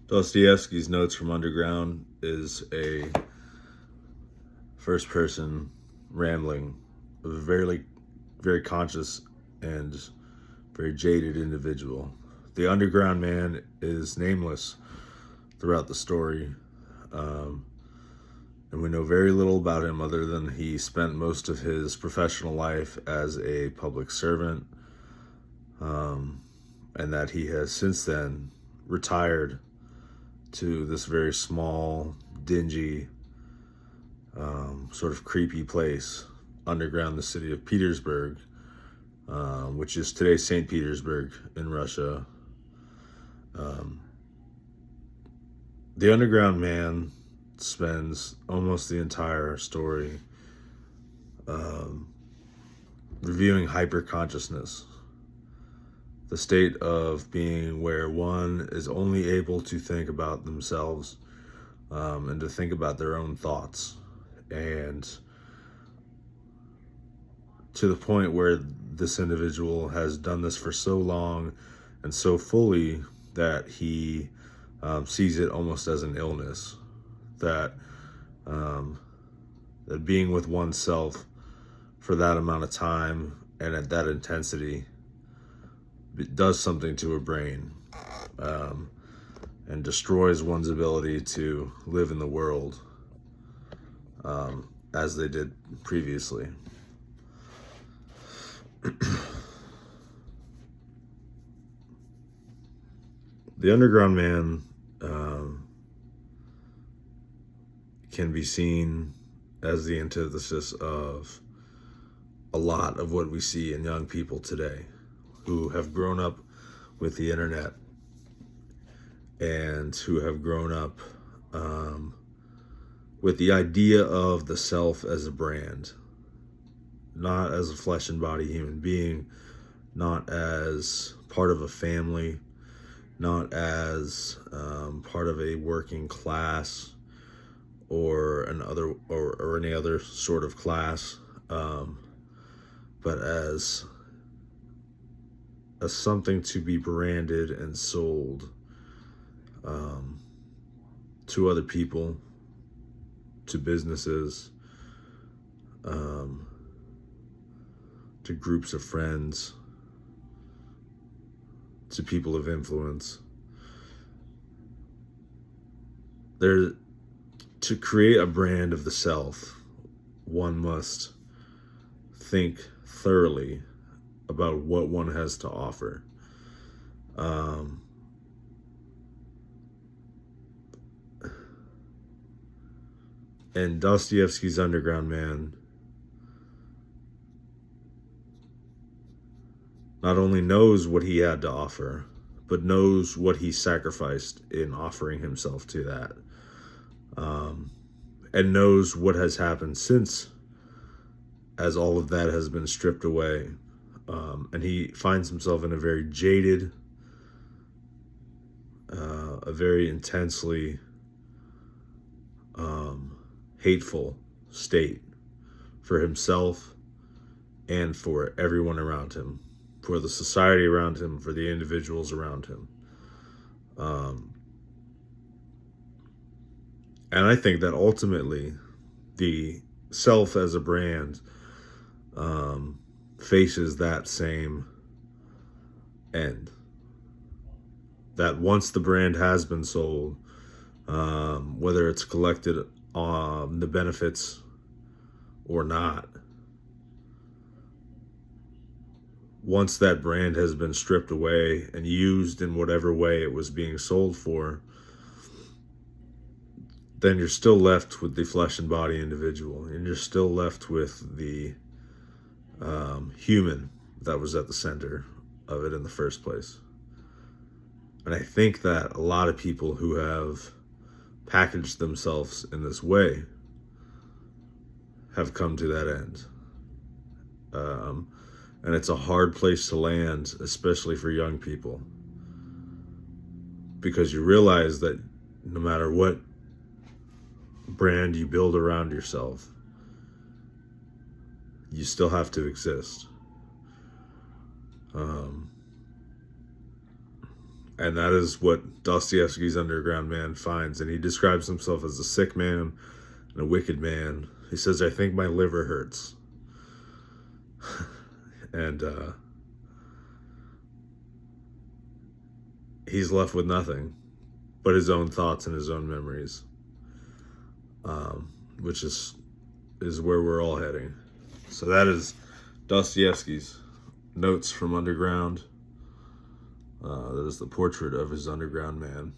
Dostoevsky's Notes from Underground is a first person rambling of a very conscious and very jaded individual. The underground man is nameless throughout the story, um, and we know very little about him other than he spent most of his professional life as a public servant, um, and that he has since then retired to this very small, dingy, sort of creepy place underground the city of Petersburg, which is today St. Petersburg in Russia. Um, the underground man spends almost the entire story um, reviewing hyperconsciousness, the state of being where one is only able to think about themselves, and to think about their own thoughts, and to the point where this individual has done this for so long and so fully that he sees it almost as an illness, that um, that being with oneself for that amount of time and at that intensity does something to a brain, um, and destroys one's ability to live in the world as they did previously. The underground man can be seen as the antithesis of a lot of what we see in young people today who have grown up with the internet and who have grown up with the idea of the self as a brand, not as a flesh and body human being, not as part of a family, not as part of a working class or any other sort of class, but as something to be branded and sold to other people, to businesses, to groups of friends, to people of influence. To create a brand of the self, one must think thoroughly about what one has to offer. And Dostoevsky's Underground Man not only knows what he had to offer, but knows what he sacrificed in offering himself to that. And knows what has happened since, as all of that has been stripped away. And he finds himself in a very jaded, a very intensely hateful state for himself and for everyone around him, for the society around him, for the individuals around him. And I think that ultimately the self as a brand faces that same end. That once the brand has been sold, whether it's collected on the benefits or not, once that brand has been stripped away and used in whatever way it was being sold for, then you're still left with the flesh and body individual, and you're still left with the human that was at the center of it in the first place. And I think that a lot of people who have packaged themselves in this way have come to that end. And it's a hard place to land, especially for young people, because you realize that no matter what brand you build around yourself, you still have to exist. And that is what Dostoevsky's Underground Man finds. And he describes himself as a sick man and a wicked man. He says, I think my liver hurts. And he's left with nothing but his own thoughts and his own memories, which is where we're all heading. So that is Dostoevsky's Notes from Underground. That is the portrait of his underground man.